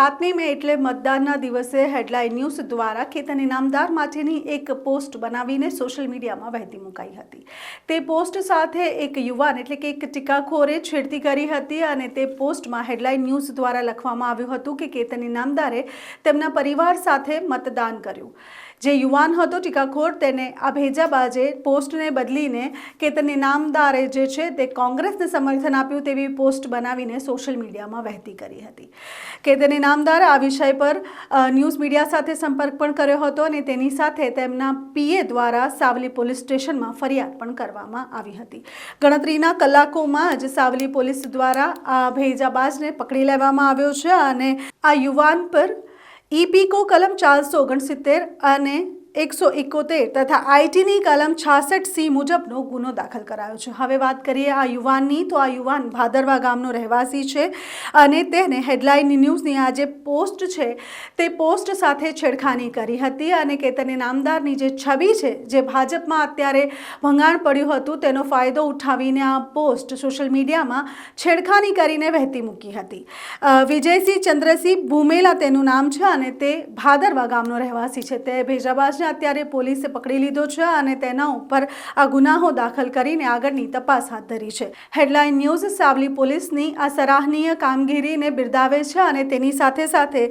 7મી મે એટલે મતદાનના દિવસે હેડલાઇન ન્યૂઝ દ્વારા કેતન ઇનામદાર માટેની એક પોસ્ટ બનાવીને સોશિયલ મીડિયામાં વહેતી મુકાઈ હતી। તે પોસ્ટ સાથે એક યુવાન એટલે કે એક ટીકાખોરે છેડતી કરી હતી અને તે પોસ્ટમાં હેડલાઇન ન્યૂઝ દ્વારા લખવામાં આવ્યું હતું કે કેતન ઇનામદારે તેમના પરિવાર સાથે મતદાન કર્યું। જે યુવાન હતો ટીકાખોર તેને આ ભેજાબાજે પોસ્ટને બદલીને કેતન ઇનામદારે જે છે તે કોંગ્રેસને સમર્થન આપ્યું તેવી પોસ્ટ બનાવીને સોશિયલ મીડિયામાં વહેતી કરી હતી। કેતન ઇનામદારે આ વિષય પર ન્યૂઝ મીડિયા સાથે સંપર્ક પણ કર્યો હતો અને તેની સાથે તેમના પીએ દ્વારા સાવલી પોલીસ સ્ટેશનમાં ફરિયાદ પણ કરવામાં આવી હતી। ગણતરીના કલાકોમાં જ સાવલી પોલીસ દ્વારા આ ભેજાબાજને પકડી લેવામાં આવ્યો છે અને આ યુવાન પર ઈપીકો કલમ 469 અને 171 તથા આઈટીની કલમ 66C મુજબનો ગુનો દાખલ કરાયો છે। હવે વાત કરીએ આ યુવાનની તો આ યુવાન ભાદરવા ગામનો રહેવાસી છે અને તેને હેડલાઇન ન્યૂઝની આ જે પોસ્ટ છે તે પોસ્ટ સાથે છેડખાની કરી હતી અને કેતન ઇનામદારની જે છબી છે જે ભાજપમાં અત્યારે ભંગાણ પડ્યું હતું તેનો ફાયદો ઉઠાવીને આ પોસ્ટ સોશિયલ મીડિયામાં છેડખાની કરીને વહેતી મૂકી હતી। વિજયસિંહ ચંદ્રસિંહ ભૂમેલા તેનું નામ છે અને તે ભાદરવા ગામનો રહેવાસી છે। તે ભેજાબાજ અત્યારે પોલીસે પકડી લીધો છે અને તેના ઉપર આ ગુનાહો દાખલ કરીને આગળની તપાસ હાથ ધરી છે। હેડલાઇન ન્યૂઝ સાવલી પોલીસની આ સરાહનીય કામગીરીને બિરદાવે છે અને તેની સાથે સાથે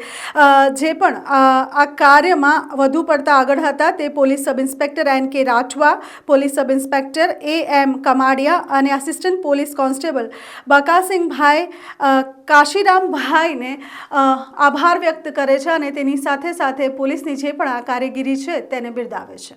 જે પણ આ કાર્યમાં વધુ પડતા આગળ હતા તે police sub inspector NK Rathwa, police sub inspector AM કમાડિયા અને આસિસ્ટન્ટ પોલીસ કોન્સ્ટેબલ બકાસિંગભાઈ કાશીરામભાઈને આભાર વ્યક્ત કરે છે અને તેની સાથે સાથે પોલીસની જે પણ આ કામગીરી છે તેને બિરદાવે છે।